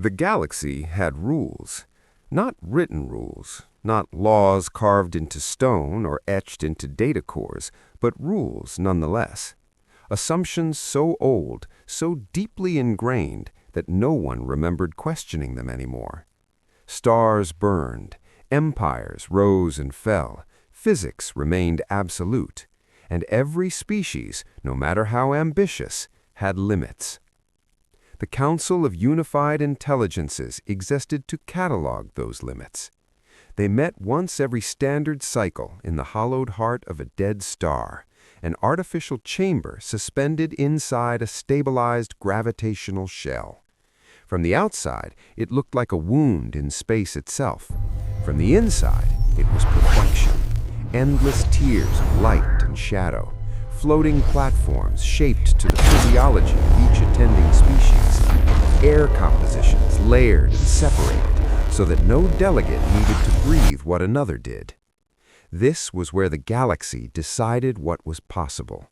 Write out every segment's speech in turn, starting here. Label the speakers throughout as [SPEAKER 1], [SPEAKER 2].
[SPEAKER 1] The galaxy had rules, not written rules, not laws carved into stone or etched into data cores, but rules nonetheless. Assumptions so old, so deeply ingrained that no one remembered questioning them anymore. Stars burned, empires rose and fell, physics remained absolute, and every species, no matter how ambitious, had limits. The Council of Unified Intelligences existed to catalog those limits. They met once every standard cycle in the hollowed heart of a dead star, an artificial chamber suspended inside a stabilized gravitational shell. From the outside, it looked like a wound in space itself. From the inside, it was perfection. Endless tiers of light and shadow, floating platforms shaped to the physiology of each attending species, air compositions layered and separated so that no delegate needed to breathe what another did. This was where the galaxy decided what was possible.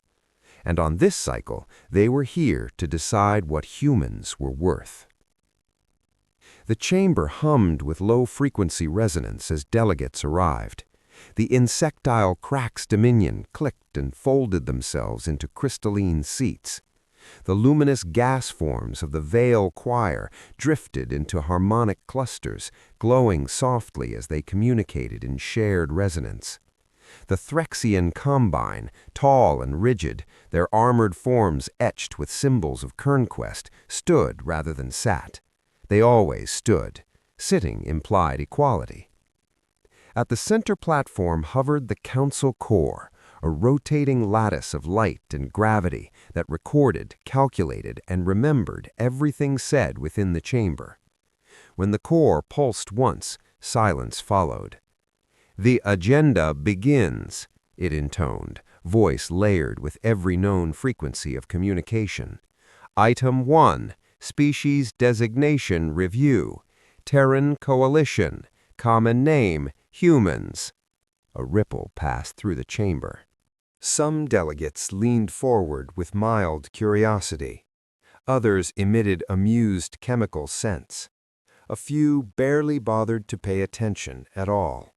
[SPEAKER 1] And on this cycle, they were here to decide what humans were worth. The chamber hummed with low-frequency resonance as delegates arrived. The insectile Crack's dominion clicked and folded themselves into crystalline seats. The luminous gas forms of the Veil Choir drifted into harmonic clusters, glowing softly as they communicated in shared resonance. The Threxian Combine, tall and rigid, their armored forms etched with symbols of conquest, stood rather than sat. They always stood. Sitting implied equality. At the center platform hovered the Council Core, a rotating lattice of light and gravity that recorded, calculated, and remembered everything said within the chamber. When the core pulsed once, silence followed. "The agenda begins," it intoned, voice layered with every known frequency of communication. "Item 1, Species Designation Review, Terran Coalition, Common Name, Humans." A ripple passed through the chamber. Some delegates leaned forward with mild curiosity. Others emitted amused chemical scents. A few barely bothered to pay attention at all.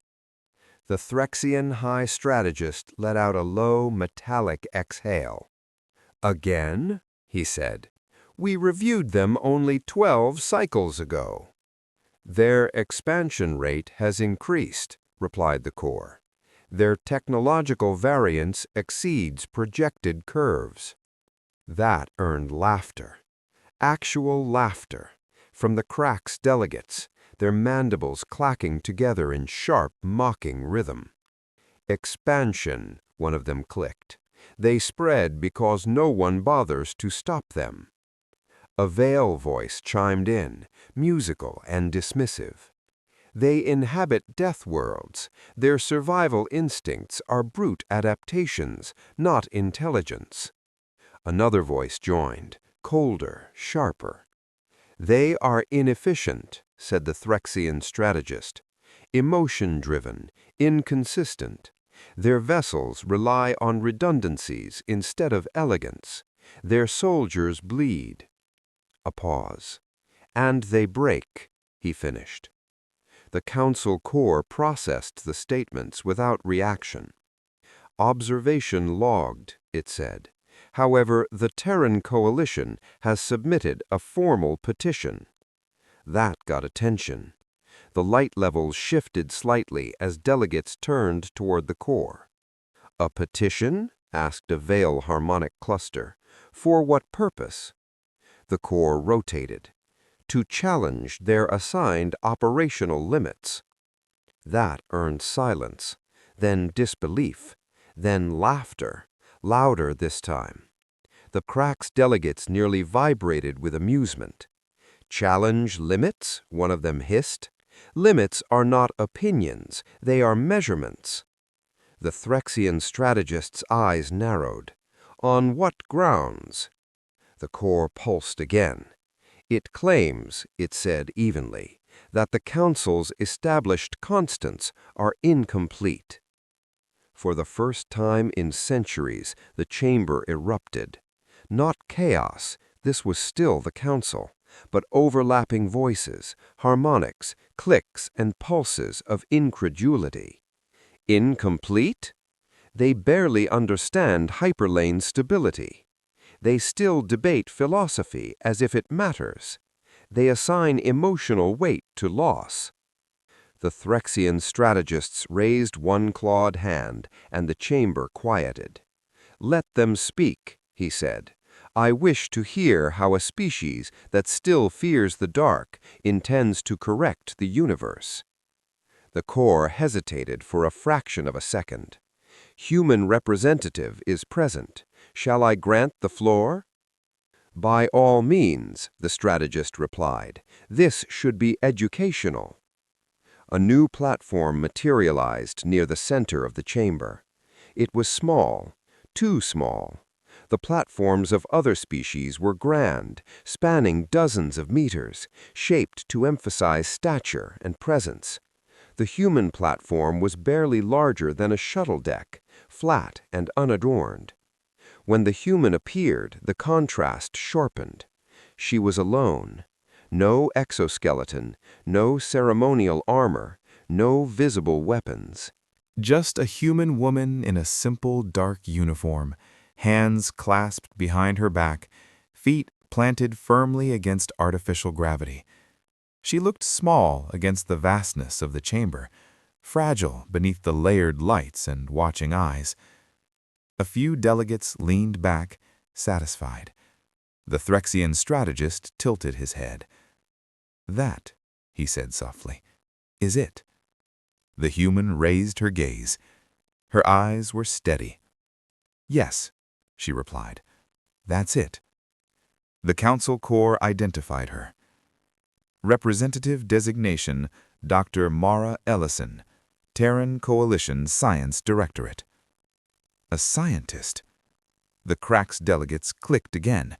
[SPEAKER 1] The Threxian High Strategist let out a low, metallic exhale. "Again?" he said. "We reviewed them only 12 cycles ago." "Their expansion rate has increased," replied the core. "Their technological variance exceeds projected curves." That earned laughter. Actual laughter. From the Crack's delegates, their mandibles clacking together in sharp, mocking rhythm. "Expansion," one of them clicked. "They spread because no one bothers to stop them." A Veil voice chimed in, musical and dismissive. "They inhabit death worlds. Their survival instincts are brute adaptations, not intelligence." Another voice joined, colder, sharper. "They are inefficient," said the Threxian strategist. "Emotion-driven, inconsistent. Their vessels rely on redundancies instead of elegance. Their soldiers bleed." A pause. "And they break," he finished. The Council Core processed the statements without reaction. "Observation logged," it said. "However, the Terran Coalition has submitted a formal petition." That got attention. The light levels shifted slightly as delegates turned toward the core. "A petition?" asked a Veil harmonic cluster. "For what purpose?" The core rotated. "To challenge their assigned operational limits." That earned silence, then disbelief, then laughter, louder this time. The Crack's delegates nearly vibrated with amusement. "Challenge limits?" one of them hissed. "Limits are not opinions, they are measurements." The Threxian strategist's eyes narrowed. "On what grounds?" The core pulsed again. "It claims," it said evenly, "that the Council's established constants are incomplete." For the first time in centuries, the chamber erupted. Not chaos, this was still the Council, but overlapping voices, harmonics, clicks, and pulses of incredulity. Incomplete? They barely understand hyperlane stability. They still debate philosophy as if it matters. They assign emotional weight to loss. The Threxian strategists raised one clawed hand, and the chamber quieted. "Let them speak," he said. "I wish to hear how a species that still fears the dark intends to correct the universe." The core hesitated for a fraction of a second. "Human representative is present. Shall I grant the floor?" "By all means," the strategist replied. "This should be educational." A new platform materialized near the center of the chamber. It was small, too small. The platforms of other species were grand, spanning dozens of meters, shaped to emphasize stature and presence. The human platform was barely larger than a shuttle deck, flat and unadorned. When the human appeared, the contrast sharpened. She was alone. No exoskeleton, no ceremonial armor, no visible weapons.
[SPEAKER 2] Just a human woman in a simple dark uniform, hands clasped behind her back, feet planted firmly against artificial gravity. She looked small against the vastness of the chamber, fragile beneath the layered lights and watching eyes. A few delegates leaned back, satisfied. The Threxian strategist tilted his head. "That," he said softly, "is it." The human raised her gaze. Her eyes were steady. "Yes," she replied, "that's it." The council corps identified her. Representative designation, Dr. Mara Ellison, Terran Coalition Science Directorate. A scientist? The Crack's delegates clicked again.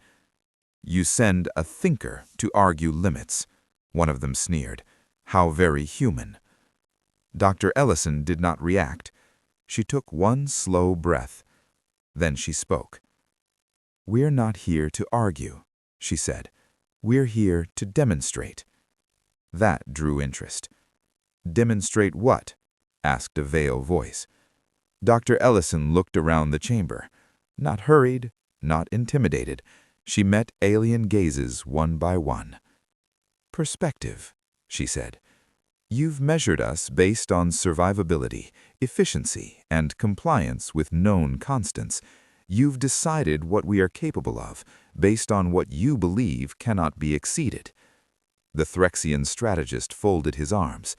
[SPEAKER 2] "You send a thinker to argue limits," one of them sneered. "How very human." Dr. Ellison did not react. She took one slow breath. Then she spoke. "We're not here to argue," she said. "We're here to demonstrate." That drew interest. "Demonstrate what?" asked a veiled voice. Dr. Ellison looked around the chamber. Not hurried, not intimidated. She met alien gazes one by one. "Perspective," she said. "You've measured us based on survivability, efficiency, and compliance with known constants. You've decided what we are capable of, based on what you believe cannot be exceeded." The Threxian strategist folded his arms.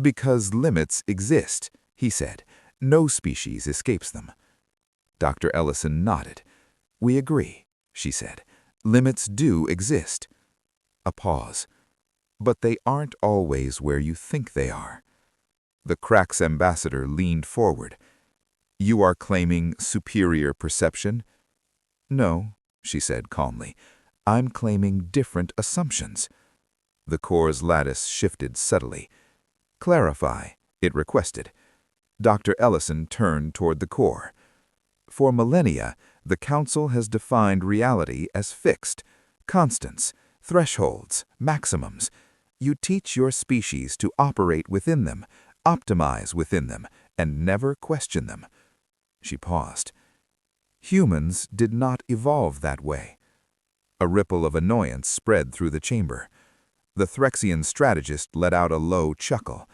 [SPEAKER 2] "Because limits exist," he said. "No species escapes them." Dr. Ellison nodded. "We agree," she said. "Limits do exist." A pause. "But they aren't always where you think they are." The Crack's ambassador leaned forward. "You are claiming superior perception?" "No," she said calmly. "I'm claiming different assumptions." The Corps' lattice shifted subtly. "Clarify," it requested. Dr. Ellison turned toward the Corps. "For millennia, the Council has defined reality as fixed, constants, thresholds, maximums. You teach your species to operate within them, optimize within them, and never question them." She paused. "Humans did not evolve that way." A ripple of annoyance spread through the chamber. The Threxian strategist let out a low chuckle.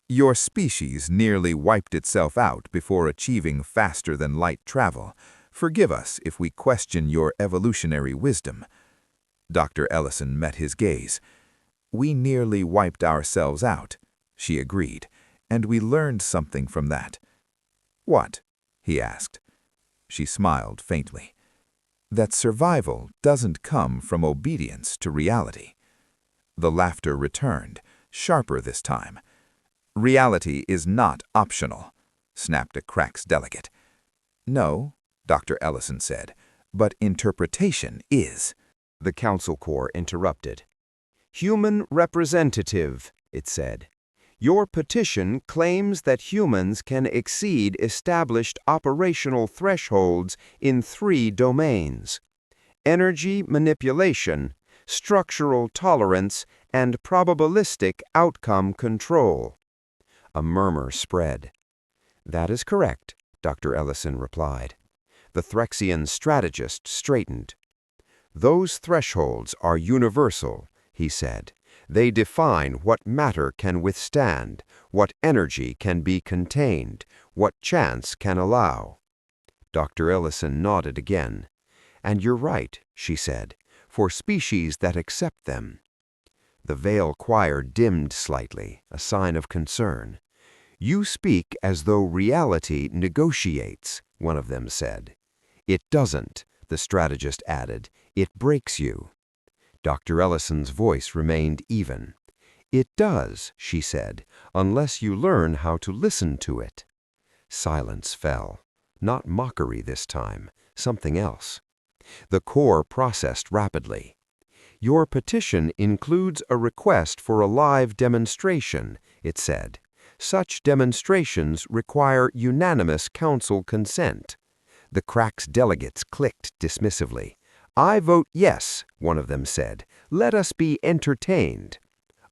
[SPEAKER 2] "Your species nearly wiped itself out before achieving faster-than-light travel. Forgive us if we question your evolutionary wisdom." Dr. Ellison met his gaze. "We nearly wiped ourselves out," she agreed, "and we learned something from that." "What?" he asked. She smiled faintly. "That survival doesn't come from obedience to reality." The laughter returned, sharper this time. "Reality is not optional," snapped a Crack's delegate. "No," Dr. Ellison said, "but interpretation is."
[SPEAKER 1] The Council Corps interrupted. "Human representative," it said. "Your petition claims that humans can exceed established operational thresholds in 3 domains: energy manipulation, structural tolerance, and probabilistic outcome control. A murmur spread. That is correct, Dr. Ellison replied. The Threxian strategist straightened. Those thresholds are universal, he said. They define what matter can withstand, what energy can be contained, what chance can allow. Dr. Ellison nodded again. And you're right, she said, for species that accept them. The veil choir dimmed slightly, a sign of concern. You speak as though reality negotiates, one of them said. It doesn't, the strategist added. It breaks you. Dr. Ellison's voice remained even. It does, she said, unless you learn how to listen to it. Silence fell. Not mockery this time, something else. The core processed rapidly. Your petition includes a request for a live demonstration, it said. Such demonstrations require unanimous council consent. The Crack's delegates clicked dismissively. I vote yes, one of them said. Let us be entertained.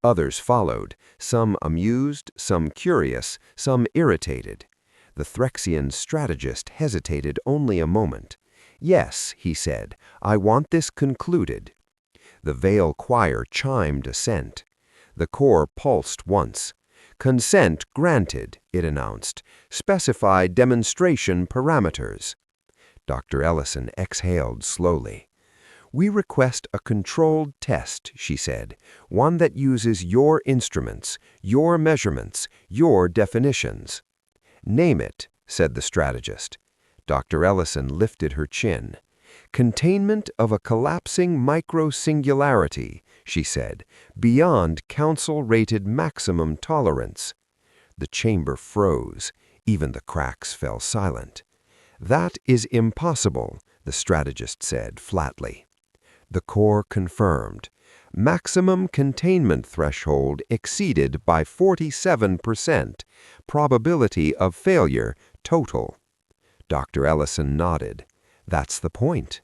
[SPEAKER 1] Others followed, some amused, some curious, some irritated. The Threxian strategist hesitated only a moment. Yes, he said, I want this concluded. The veil choir chimed assent. The core pulsed once. Consent granted, it announced. Specify demonstration parameters. Dr. Ellison exhaled slowly. We request a controlled test, she said, one that uses your instruments, your measurements, your definitions. Name it, said the strategist. Dr. Ellison lifted her chin. Containment of a collapsing micro-singularity, she said, beyond council-rated maximum tolerance. The chamber froze. Even the Cracks fell silent. That is impossible, the strategist said flatly. The core confirmed. Maximum containment threshold exceeded by 47%. Probability of failure total. Dr. Ellison nodded. That's the point.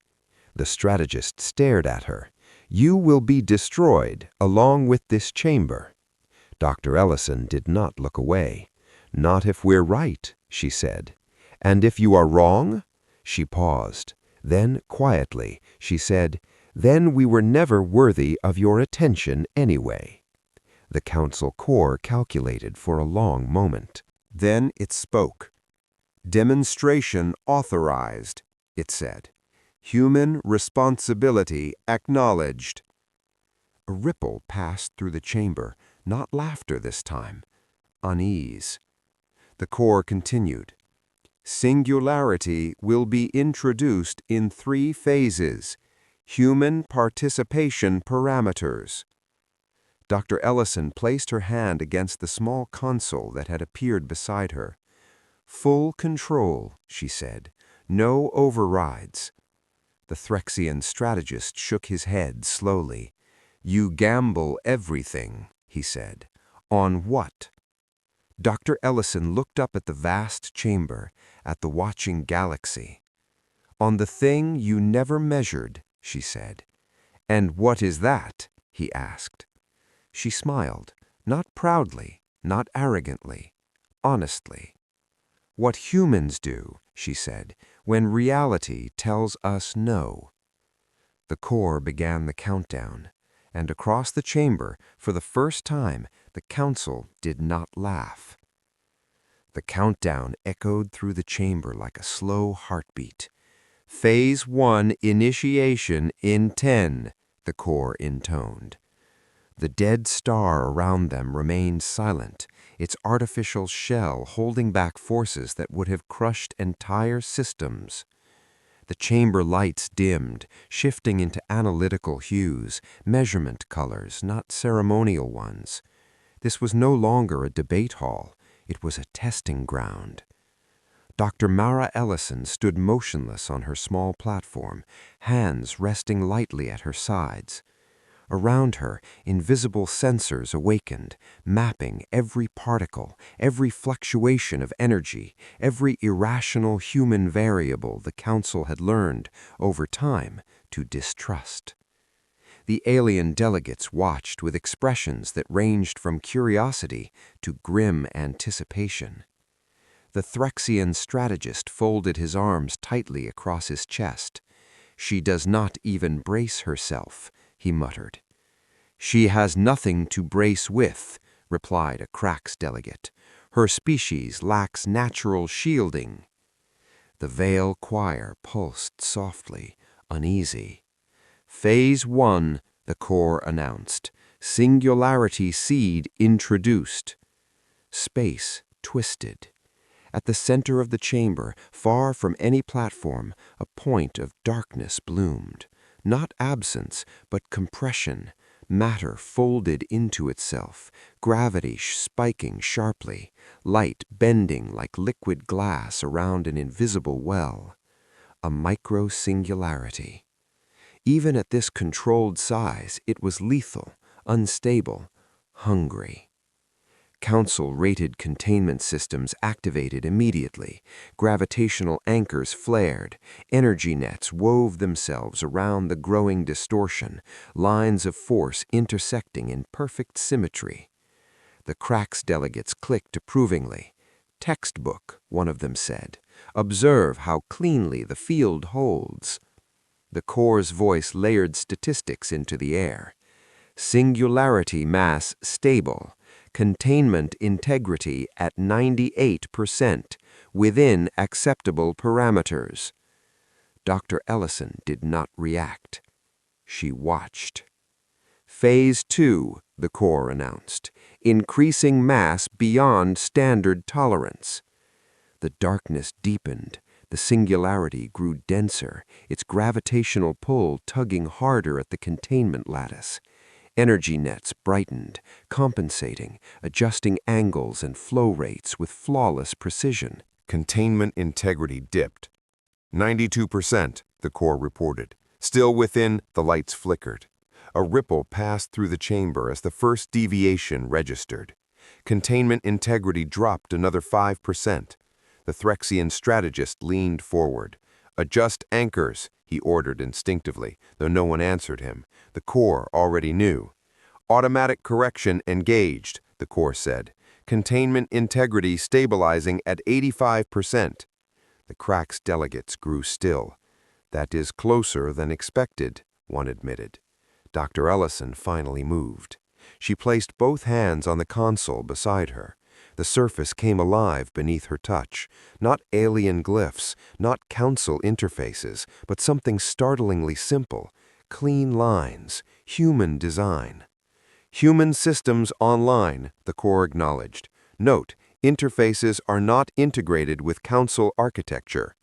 [SPEAKER 1] The strategist stared at her. You will be destroyed along with this chamber. Dr. Ellison did not look away. Not if we're right, she said. And if you are wrong? She paused. Then, quietly, she said, then we were never worthy of your attention anyway. The council core calculated for a long moment. Then it spoke. Demonstration authorized, it said. Human responsibility acknowledged. A ripple passed through the chamber, not laughter this time, unease. The core continued. Singularity will be introduced in 3 phases. Human participation parameters. Dr. Ellison placed her hand against the small console that had appeared beside her. Full control, she said. No overrides. The Threxian strategist shook his head slowly. You gamble everything, he said. On what? Dr. Ellison looked up at the vast chamber, at the watching galaxy. On the thing you never measured, she said. And what is that? He asked. She smiled, not proudly, not arrogantly, honestly. What humans do, she said, when reality tells us no. The core began the countdown, and across the chamber, for the first time, the council did not laugh. The countdown echoed through the chamber like a slow heartbeat. Phase 1 initiation in 10, the core intoned. The dead star around them remained silent, its artificial shell holding back forces that would have crushed entire systems. The chamber lights dimmed, shifting into analytical hues, measurement colors, not ceremonial ones. This was no longer a debate hall. It was a testing ground. Dr. Mara Ellison stood motionless on her small platform, hands resting lightly at her sides. Around her, invisible sensors awakened, mapping every particle, every fluctuation of energy, every irrational human variable the council had learned, over time, to distrust. The alien delegates watched with expressions that ranged from curiosity to grim anticipation. The Threxian strategist folded his arms tightly across his chest. "She does not even brace herself," he muttered. "She has nothing to brace with," replied a Crax delegate. "Her species lacks natural shielding." The Veil choir pulsed softly, uneasy. "Phase 1, the Corps announced. Singularity seed introduced." Space twisted. At the center of the chamber, far from any platform, a point of darkness bloomed. Not absence, but compression. Matter folded into itself, gravity spiking sharply, light bending like liquid glass around an invisible well. A micro-singularity. Even at this controlled size, it was lethal, unstable, hungry. Council-rated containment systems activated immediately. Gravitational anchors flared. Energy nets wove themselves around the growing distortion, lines of force intersecting in perfect symmetry. The Crax delegates clicked approvingly. "Textbook," one of them said. "Observe how cleanly the field holds." The Corps' voice layered statistics into the air. Singularity mass stable. Containment integrity at 98%, within acceptable parameters. Dr. Ellison did not react. She watched. "Phase 2, the Corps announced. Increasing mass beyond standard tolerance." The darkness deepened. The singularity grew denser, its gravitational pull tugging harder at the containment lattice. Energy nets brightened, compensating, adjusting angles and flow rates with flawless precision.
[SPEAKER 3] Containment integrity dipped. 92%, the Corps reported. Still within, the lights flickered. A ripple passed through the chamber as the first deviation registered. Containment integrity dropped another 5%. The Threxian strategist leaned forward. "Adjust anchors," he ordered instinctively, though no one answered him. The Corps already knew. "Automatic correction engaged," the Corps said. "Containment integrity stabilizing at 85%. The Crax delegates grew still. "That is closer than expected," one admitted. Dr. Ellison finally moved. She placed both hands on the console beside her. The surface came alive beneath her touch. Not alien glyphs, not council interfaces, but something startlingly simple. Clean lines, human design. "Human systems online," the Corps acknowledged. "Note, interfaces are not integrated with council architecture."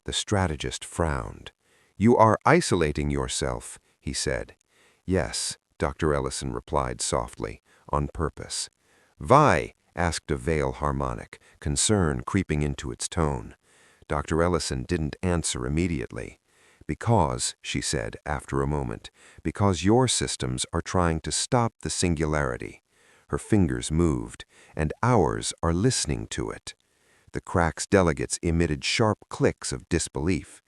[SPEAKER 3] The strategist frowned. "You are isolating yourself," he said. "Yes," Dr. Ellison replied softly, "on purpose." "Why?" asked a Veil harmonic, concern creeping into its tone. Dr. Ellison didn't answer immediately. "Because," she said after a moment, "because your systems are trying to stop the singularity." Her fingers moved, "and ours are listening to it." The Crax delegates emitted sharp clicks of disbelief.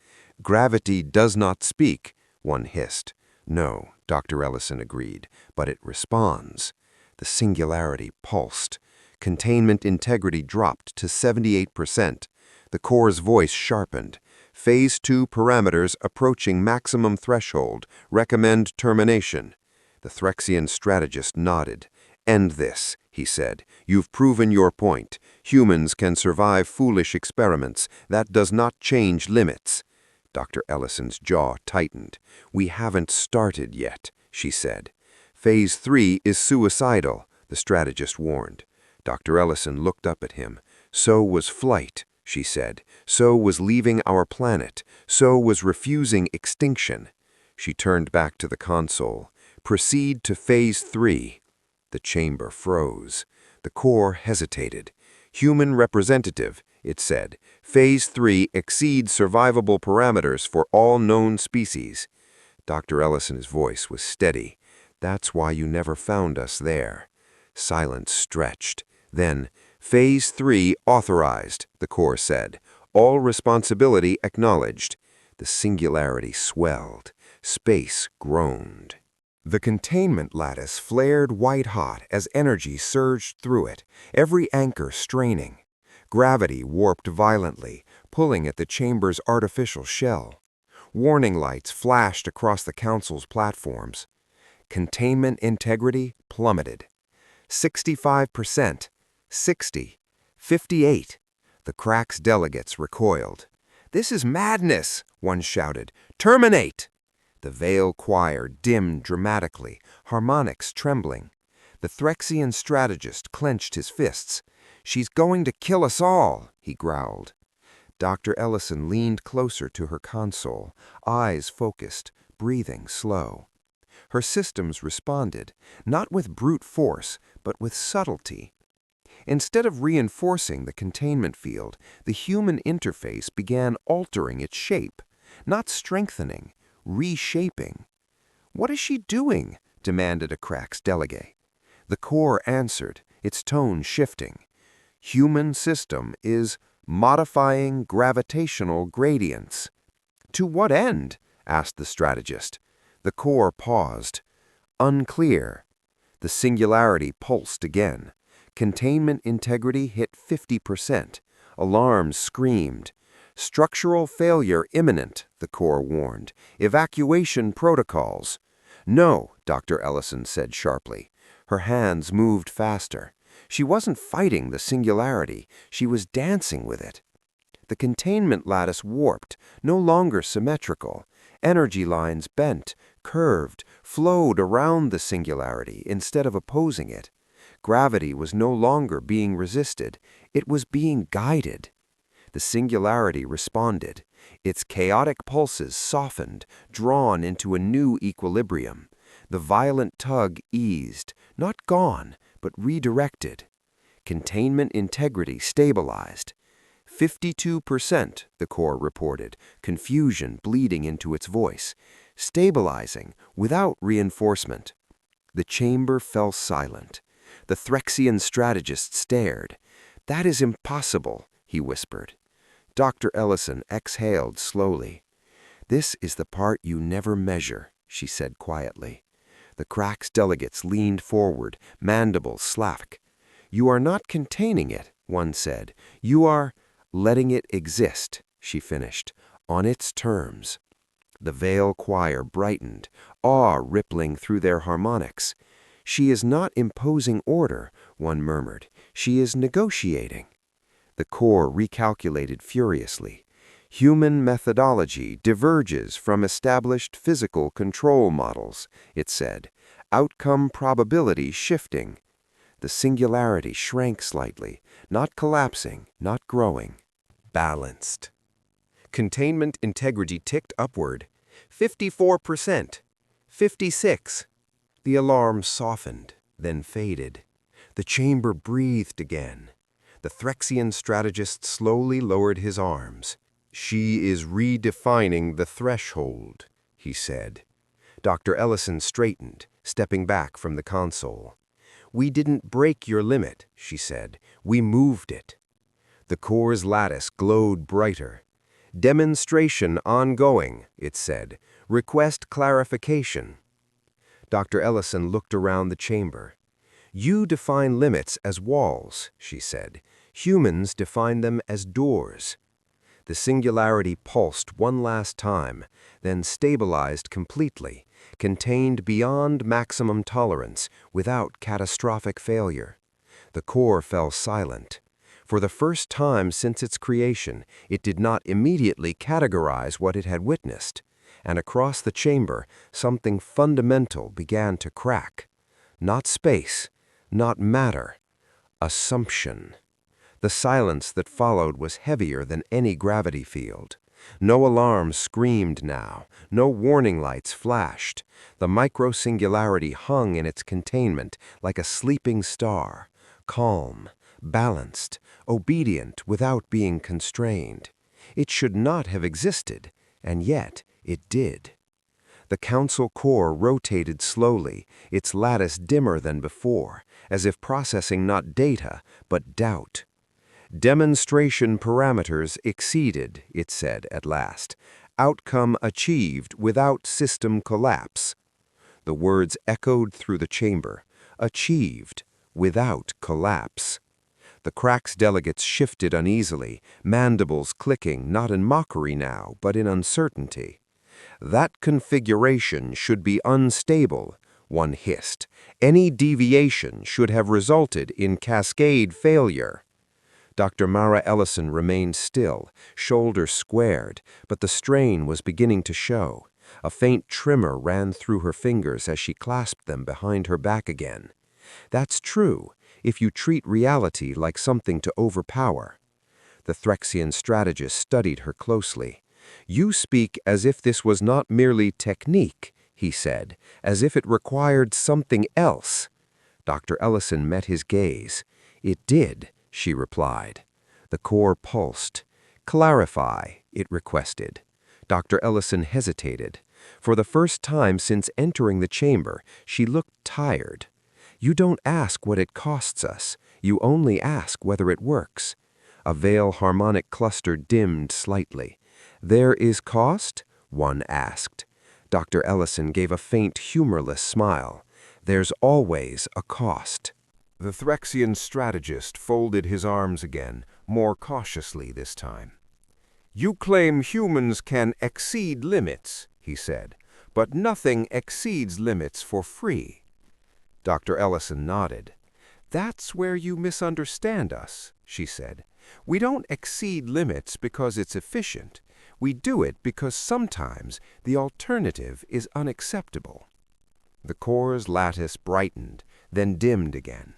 [SPEAKER 3] "Gravity does not speak," one hissed. "No," Dr. Ellison agreed, "but it responds." The singularity pulsed. Containment integrity dropped to 78%. The Corps' voice sharpened. "Phase 2 parameters approaching maximum threshold. Recommend termination." The Threxian strategist nodded. "End this," he said. "You've proven your point. Humans can survive foolish experiments. That does not change limits." Dr. Ellison's jaw tightened. "We haven't started yet," she said. "Phase 3 is suicidal," the strategist warned. Dr. Ellison looked up at him. "So was flight," she said. "So was leaving our planet. So was refusing extinction." She turned back to the console. "Proceed to Phase 3. The chamber froze. The Corps hesitated. "Human representative," it said. "Phase 3 exceeds survivable parameters for all known species." Dr. Ellison's voice was steady. "That's why you never found us there." Silence stretched. Then, "Phase 3 authorized," the Corps said. "All responsibility acknowledged." The singularity swelled. Space groaned. The containment lattice flared white-hot as energy surged through it, every anchor straining. Gravity warped violently, pulling at the chamber's artificial shell. Warning lights flashed across the council's platforms. Containment integrity plummeted. 65%, 60, 58. The crack's delegates recoiled. "This is madness," one shouted. "Terminate!" The veil choir dimmed dramatically, harmonics trembling. The Threxian strategist clenched his fists. "She's going to kill us all," he growled. Dr. Ellison leaned closer to her console, eyes focused, breathing slow. Her systems responded, not with brute force, but with subtlety. Instead of reinforcing the containment field, the human interface began altering its shape, not strengthening, reshaping. "What is she doing?" demanded a Crax delegate. The core answered, its tone shifting. "Human system is modifying gravitational gradients." "To what end?" asked the strategist. The core paused. "Unclear." The singularity pulsed again. Containment integrity hit 50%. Alarms screamed. "Structural failure imminent," the core warned. "Evacuation protocols." "No," Dr. Ellison said sharply. Her hands moved faster. She wasn't fighting the singularity, she was dancing with it. The containment lattice warped, no longer symmetrical. Energy lines bent, curved, flowed around the singularity instead of opposing it. Gravity was no longer being resisted, it was being guided. The singularity responded. Its chaotic pulses softened, drawn into a new equilibrium. The violent tug eased, not gone, but redirected. Containment integrity stabilized. 52%, the core reported, confusion bleeding into its voice. Stabilizing, without reinforcement. The chamber fell silent. The Threxian strategist stared. "That is impossible," he whispered. Dr. Ellison exhaled slowly. "This is the part you never measure," she said quietly. The Crax delegates leaned forward, mandibles slack. "You are not containing it," one said. "You are letting it exist," she finished, "on its terms." The veil choir brightened, awe rippling through their harmonics. "She is not imposing order," one murmured. "She is negotiating." The core recalculated furiously. "Human methodology diverges from established physical control models," it said. "Outcome probability shifting." The singularity shrank slightly, not collapsing, not growing. Balanced. Containment integrity ticked upward. 54%. 56. The alarm softened, then faded. The chamber breathed again. The Threxian strategist slowly lowered his arms. "She is redefining the threshold," he said. Dr. Ellison straightened, stepping back from the console. "We didn't break your limit," she said. "We moved it." The core's lattice glowed brighter. "Demonstration ongoing," it said. "Request clarification." Dr. Ellison looked around the chamber. "You define limits as walls," she said. "Humans define them as doors." The singularity pulsed one last time, then stabilized completely, contained beyond maximum tolerance, without catastrophic failure. The core fell silent. For the first time since its creation, it did not immediately categorize what it had witnessed, and across the chamber, something fundamental began to crack. Not space, not matter. Assumption. The silence that followed was heavier than any gravity field. No alarms screamed now, no warning lights flashed. The micro-singularity hung in its containment like a sleeping star, calm, balanced, obedient without being constrained. It should not have existed, and yet it did. The council core rotated slowly, its lattice dimmer than before, as if processing not data, but doubt. "Demonstration parameters exceeded," it said at last. "Outcome achieved without system collapse."
[SPEAKER 1] The words echoed through the chamber. Achieved, without collapse. The Cracks delegates shifted uneasily, mandibles clicking, not in mockery now, but in uncertainty. That configuration should be unstable, one hissed. Any deviation should have resulted in cascade failure. Dr. Mara Ellison remained still, shoulders squared, but the strain was beginning to show. A faint tremor ran through her fingers as she clasped them behind her back again. That's true, if you treat reality like something to overpower. The Threxian strategist studied her closely. You speak as if this was not merely technique, he said, as if it required something else. Dr. Ellison met his gaze. It did, she replied. The core pulsed. Clarify, it requested. Dr. Ellison hesitated. For the first time since entering the chamber, she looked tired. You don't ask what it costs us. You only ask whether it works. A veil harmonic cluster dimmed slightly. There is cost? One asked. Dr. Ellison gave a faint, humorless smile. There's always a cost. The Threxian strategist folded his arms again, more cautiously this time. You claim humans can exceed limits, he said, but nothing exceeds limits for free. Dr. Ellison nodded. That's where you misunderstand us, she said. We don't exceed limits because it's efficient. We do it because sometimes the alternative is unacceptable. The core's lattice brightened, then dimmed again.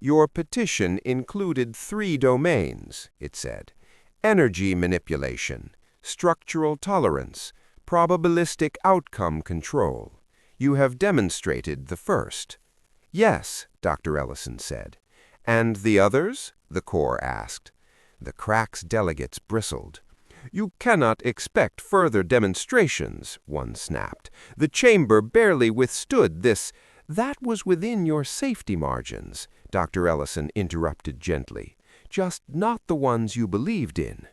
[SPEAKER 1] Your petition included 3 domains, it said. Energy manipulation, structural tolerance, probabilistic outcome control. You have demonstrated the first. Yes, Dr. Ellison said. And the others? The core asked. The Cracks delegates bristled. You cannot expect further demonstrations, one snapped. The chamber barely withstood this. That was within your safety margins, Dr. Ellison interrupted gently. Just not the ones you believed in.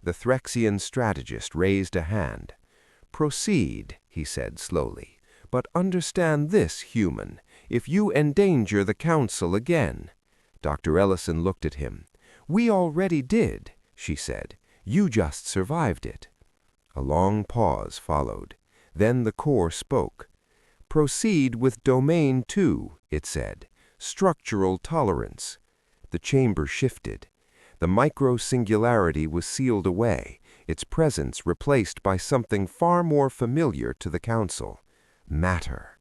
[SPEAKER 1] The Threxian strategist raised a hand. Proceed, he said slowly. But understand this, human. If you endanger the council again. Dr. Ellison looked at him. We already did, she said. You just survived it. A long pause followed. Then the core spoke. Proceed with Domain 2, it said. Structural tolerance. The chamber shifted. The micro-singularity was sealed away, its presence replaced by something far more familiar to the council. Matter.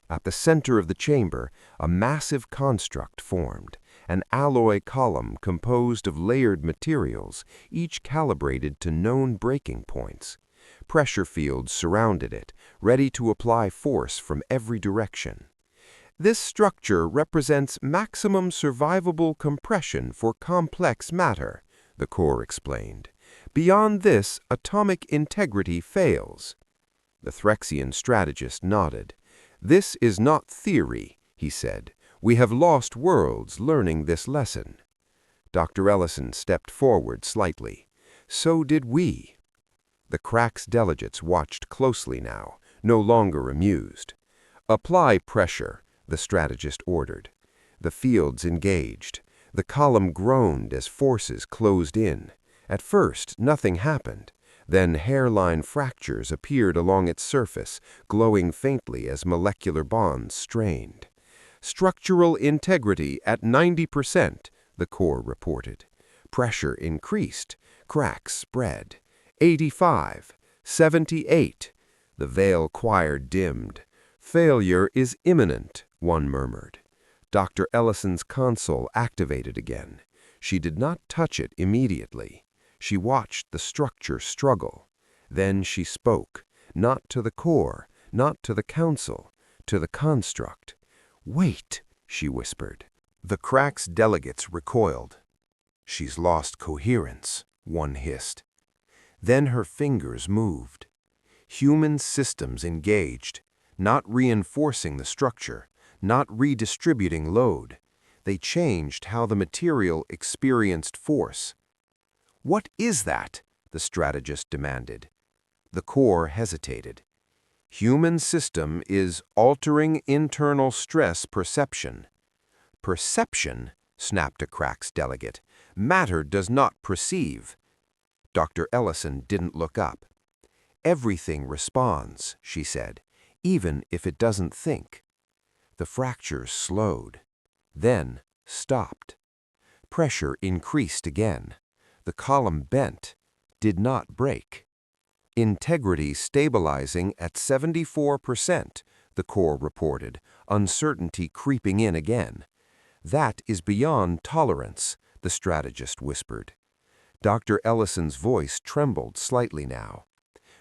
[SPEAKER 1] At the center of the chamber, a massive construct formed, an alloy column composed of layered materials, each calibrated to known breaking points. Pressure fields surrounded it, ready to apply force from every direction. This structure represents maximum survivable compression for complex matter, the core explained. Beyond this, atomic integrity fails. The Threxian strategist nodded. This is not theory, he said. We have lost worlds learning this lesson. Dr. Ellison stepped forward slightly. So did we. The Cracks delegates watched closely now, no longer amused. Apply pressure, the strategist ordered. The fields engaged. The column groaned as forces closed in. At first, nothing happened. Then hairline fractures appeared along its surface, glowing faintly as molecular bonds strained. Structural integrity at 90%, the core reported. Pressure increased. Cracks spread. 85, 78. The veil choir dimmed. Failure is imminent, one murmured. Dr. Ellison's console activated again. She did not touch it immediately. She watched the structure struggle. Then she spoke, not to the core, not to the council, to the construct. Wait, she whispered. The Cracks delegates recoiled. She's lost coherence, one hissed. Then her fingers moved. Human systems engaged, not reinforcing the structure, not redistributing load. They changed how the material experienced force. What is that? The strategist demanded. The core hesitated. Human system is altering internal stress perception. Perception, snapped a Cracks delegate. Matter does not perceive. Dr. Ellison didn't look up. Everything responds, she said, even if it doesn't think. The fractures slowed, then stopped. Pressure increased again. The column bent, did not break. Integrity stabilizing at 74%, the core reported, uncertainty creeping in again. That is beyond tolerance, the strategist whispered. Dr. Ellison's voice trembled slightly now.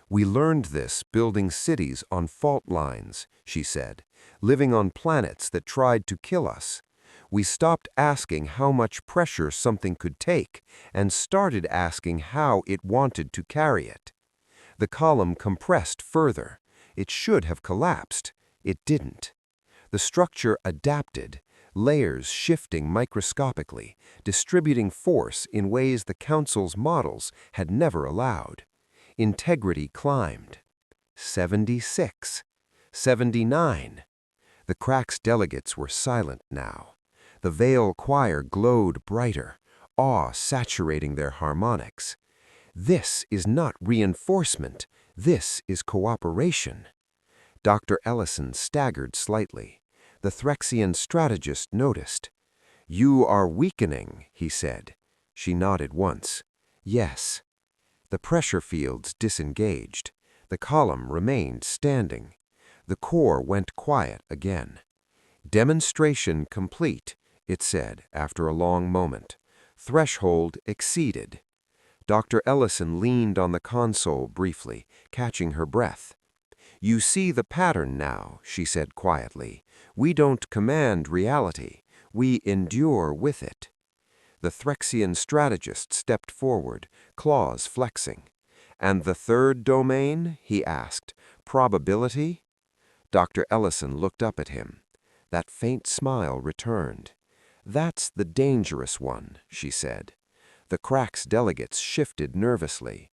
[SPEAKER 1] We learned this building cities on fault lines, she said, living on planets that tried to kill us. We stopped asking how much pressure something could take and started asking how it wanted to carry it. The column compressed further. It should have collapsed. It didn't. The structure adapted, layers shifting microscopically, distributing force in ways the Council's models had never allowed. Integrity climbed. 76. 79. The Cracks delegates were silent now. The Veil choir glowed brighter, awe saturating their harmonics. This is not reinforcement. This is cooperation. Dr. Ellison staggered slightly. The Threxian strategist noticed. You are weakening, he said. She nodded once. Yes. The pressure fields disengaged. The column remained standing. The core went quiet again. Demonstration complete, it said after a long moment. Threshold exceeded. Dr. Ellison leaned on the console briefly, catching her breath. You see the pattern now, she said quietly. We don't command reality. We endure with it. The Threxian strategist stepped forward, claws flexing. And the third domain, he asked, probability? Dr. Ellison looked up at him. That faint smile returned. That's the dangerous one, she said. The Cracks delegates shifted nervously.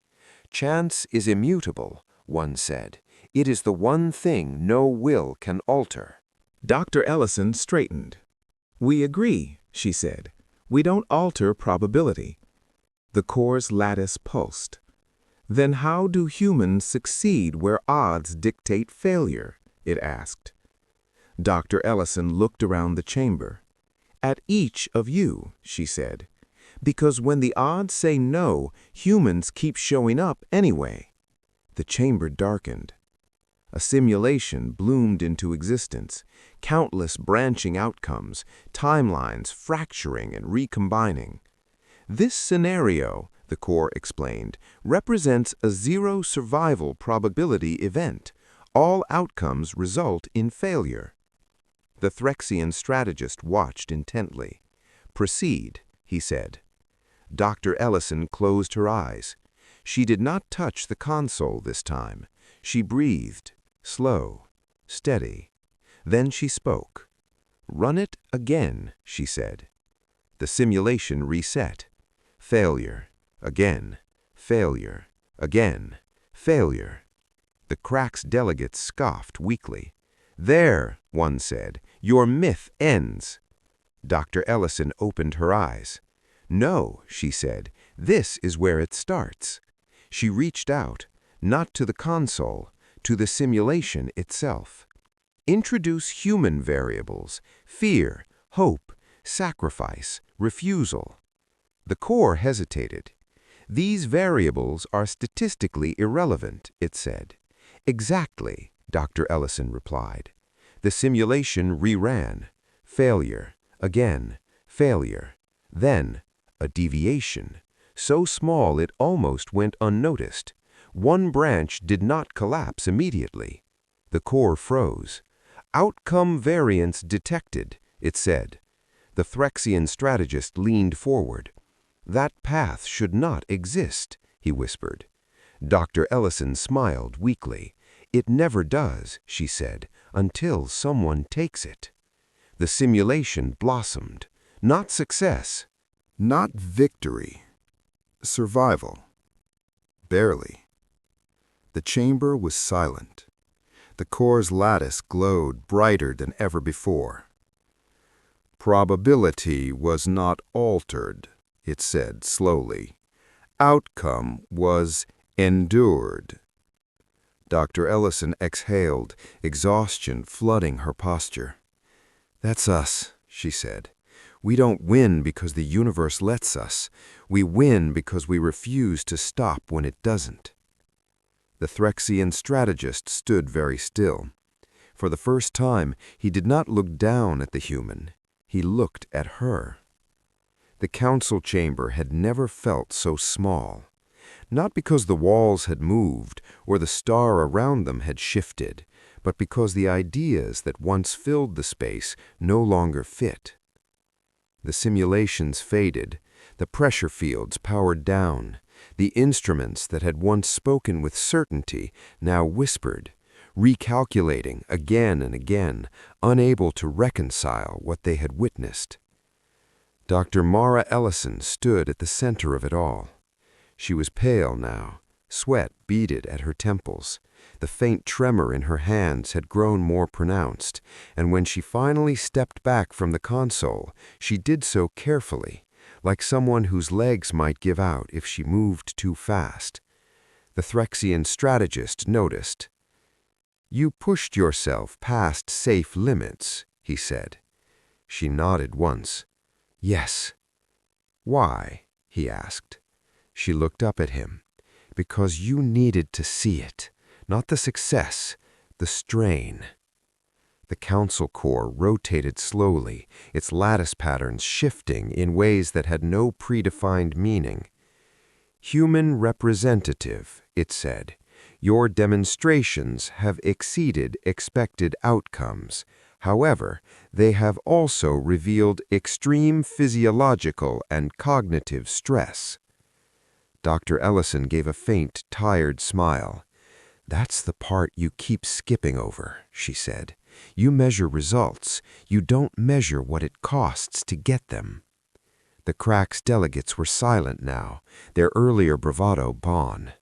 [SPEAKER 1] Chance is immutable, one said. It is the one thing no will can alter.
[SPEAKER 2] Dr. Ellison straightened. We agree, she said. We don't alter probability. The core's lattice pulsed. Then how do humans succeed where odds dictate failure? It asked. Dr. Ellison looked around the chamber. At each of you, she said. Because when the odds say no, humans keep showing up anyway. The chamber darkened. A simulation bloomed into existence, countless branching outcomes, timelines fracturing and recombining. This scenario, the core explained, represents a zero survival probability event. All outcomes result in failure. The Threxian strategist watched intently. Proceed, he said. Dr. Ellison closed her eyes. She did not touch the console this time. She breathed, slow, steady. Then she spoke. Run it again, she said. The simulation reset. Failure, again, failure, again, failure. The Cracks delegates scoffed weakly. There, one said, your myth ends. Dr. Ellison opened her eyes. No, she said, this is where it starts. She reached out, not to the console, to the simulation itself. Introduce human variables, fear, hope, sacrifice, refusal. The core hesitated. These variables are statistically irrelevant, it said. Exactly, Dr. Ellison replied. The simulation reran. Failure, again, failure. Then, a deviation, so small it almost went unnoticed. One branch did not collapse immediately. The core froze. Outcome variance detected, it said. The Threxian strategist leaned forward. That path should not exist, he whispered. Dr. Ellison smiled weakly. It never does, she said, until someone takes it. The simulation blossomed. Not success.
[SPEAKER 3] Not victory. Survival. Barely. The chamber was silent.
[SPEAKER 1] The core's lattice glowed brighter than ever before. Probability was not altered, it said slowly. Outcome was endured. Dr. Ellison exhaled, exhaustion flooding her posture. "That's us," she said. "We don't win because the universe lets us. We win because we refuse to stop when it doesn't." The Threxian strategist stood very still. For the first time, he did not look down at the human. He looked at her. The council chamber had never felt so small. Not because the walls had moved or the star around them had shifted, but because the ideas that once filled the space no longer fit. The simulations faded, the pressure fields powered down, the instruments that had once spoken with certainty now whispered, recalculating again and again, unable to reconcile what they had witnessed. Dr. Mara Ellison stood at the center of it all. She was pale now, sweat beaded at her temples. The faint tremor in her hands had grown more pronounced, and when she finally stepped back from the console, she did so carefully, like someone whose legs might give out if she moved too fast. The Threxian strategist noticed. "You pushed yourself past safe limits," he said. She nodded once. "Yes." "Why?" he asked. She looked up at him. "Because you needed to see it. Not the success, the strain." The council core rotated slowly, its lattice patterns shifting in ways that had no predefined meaning. "Human representative," it said, "your demonstrations have exceeded expected outcomes. However, they have also revealed extreme physiological and cognitive stress." Dr. Ellison gave a faint, tired smile. "That's the part you keep skipping over," she said. "You measure results. You don't measure what it costs to get them." The Crack's delegates were silent now, their earlier bravado gone.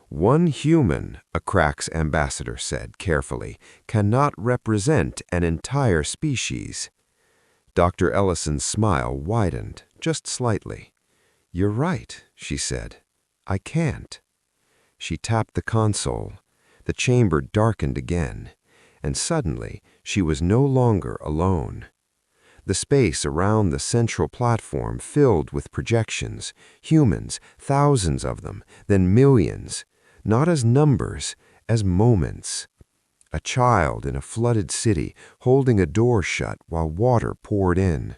[SPEAKER 1] "One human," a Crack's ambassador said carefully, "cannot represent an entire species." Dr. Ellison's smile widened, just slightly. "You're right," she said. "I can't." She tapped the console. The chamber darkened again, and suddenly she was no longer alone. The space around the central platform filled with projections, humans, thousands of them, then millions, not as numbers, as moments. A child in a flooded city holding a door shut while water poured in.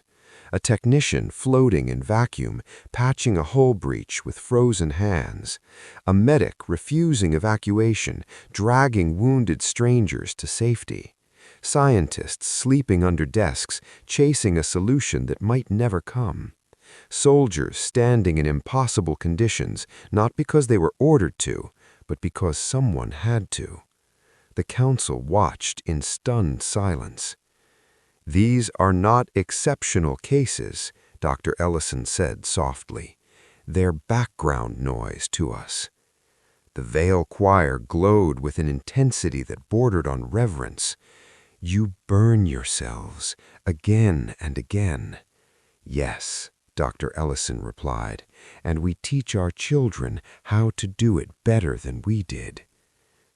[SPEAKER 1] A technician floating in vacuum, patching a hull breach with frozen hands. A medic refusing evacuation, dragging wounded strangers to safety. Scientists sleeping under desks, chasing a solution that might never come. Soldiers standing in impossible conditions, not because they were ordered to, but because someone had to. The council watched in stunned silence. "These are not exceptional cases," Dr. Ellison said softly. "They're background noise to us." The Vale choir glowed with an intensity that bordered on reverence. "You burn yourselves again and again." "Yes," Dr. Ellison replied, "and we teach our children how to do it better than we did."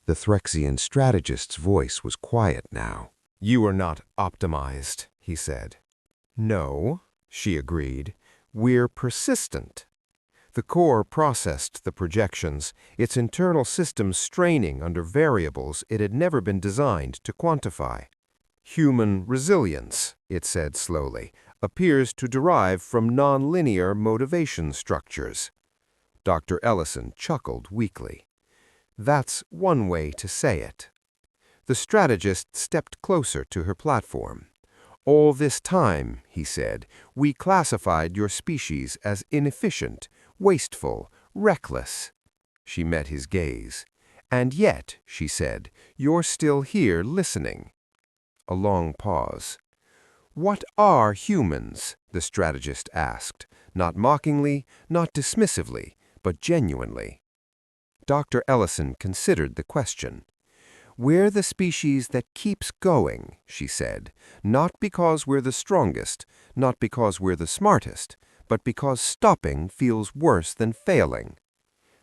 [SPEAKER 1] The Threxian strategist's voice was quiet now. "You are not optimized," he said. "No," she agreed. "We're persistent." The core processed the projections, its internal systems straining under variables it had never been designed to quantify. "Human resilience," it said slowly, "appears to derive from nonlinear motivation structures." Dr. Ellison chuckled weakly. "That's one way to say it." The strategist stepped closer to her platform. "All this time," he said, "we classified your species as inefficient, wasteful, reckless." She met his gaze. "And yet," she said, "you're still here listening." A long pause. "What are humans?" the strategist asked, not mockingly, not dismissively, but genuinely. Dr. Ellison considered the question. "We're the species that keeps going," she said, "not because we're the strongest, not because we're the smartest, but because stopping feels worse than failing."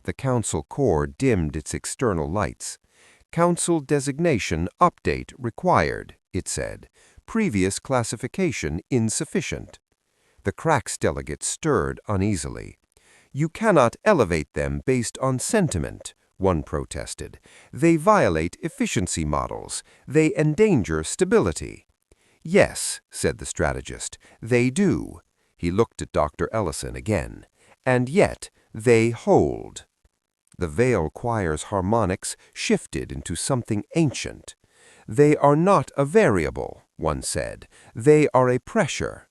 [SPEAKER 1] The Council Corps dimmed its external lights. "Council designation update required," it said. "Previous classification insufficient." The Cracks delegates stirred uneasily. "You cannot elevate them based on sentiment," one protested. "They violate efficiency models. They endanger stability." "Yes," said the strategist, "they do." He looked at Dr. Ellison again. "And yet they hold." The Vale Choir's harmonics shifted into something ancient. "They are not a variable," one said. "They are a pressure."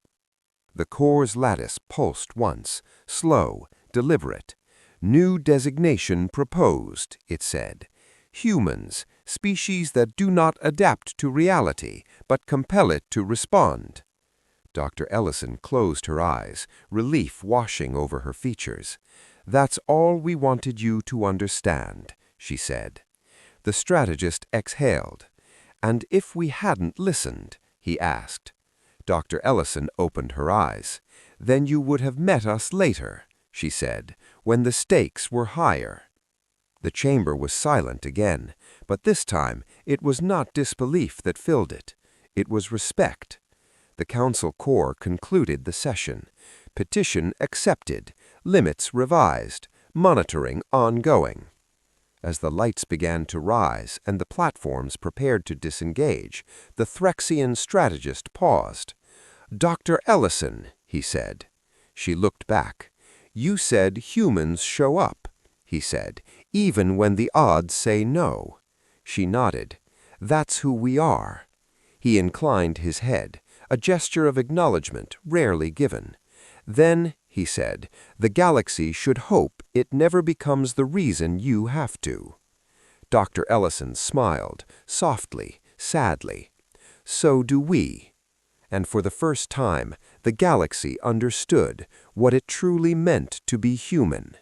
[SPEAKER 1] The Corps' lattice pulsed once, slow, deliberate. "New designation proposed," it said. "Humans, species that do not adapt to reality, but compel it to respond." Dr. Ellison closed her eyes, relief washing over her features. "That's all we wanted you to understand," she said. The strategist exhaled. "And if we hadn't listened?" he asked. Dr. Ellison opened her eyes. "Then you would have met us later," she said, "when the stakes were higher." The chamber was silent again, but this time it was not disbelief that filled it. It was respect. The Council Corps concluded the session. Petition accepted. Limits revised. Monitoring ongoing. As the lights began to rise and the platforms prepared to disengage, the Threxian strategist paused. "Dr. Ellison," he said. She looked back. "You said humans show up," he said, "even when the odds say no." She nodded. "That's who we are." He inclined his head, a gesture of acknowledgement rarely given. "Then," he said, "the galaxy should hope it never becomes the reason you have to." Dr. Ellison smiled, softly, sadly. "So do we." And for the first time, the galaxy understood what it truly meant to be human.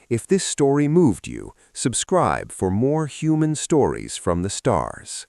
[SPEAKER 1] If this story moved you, subscribe for more human stories from the stars.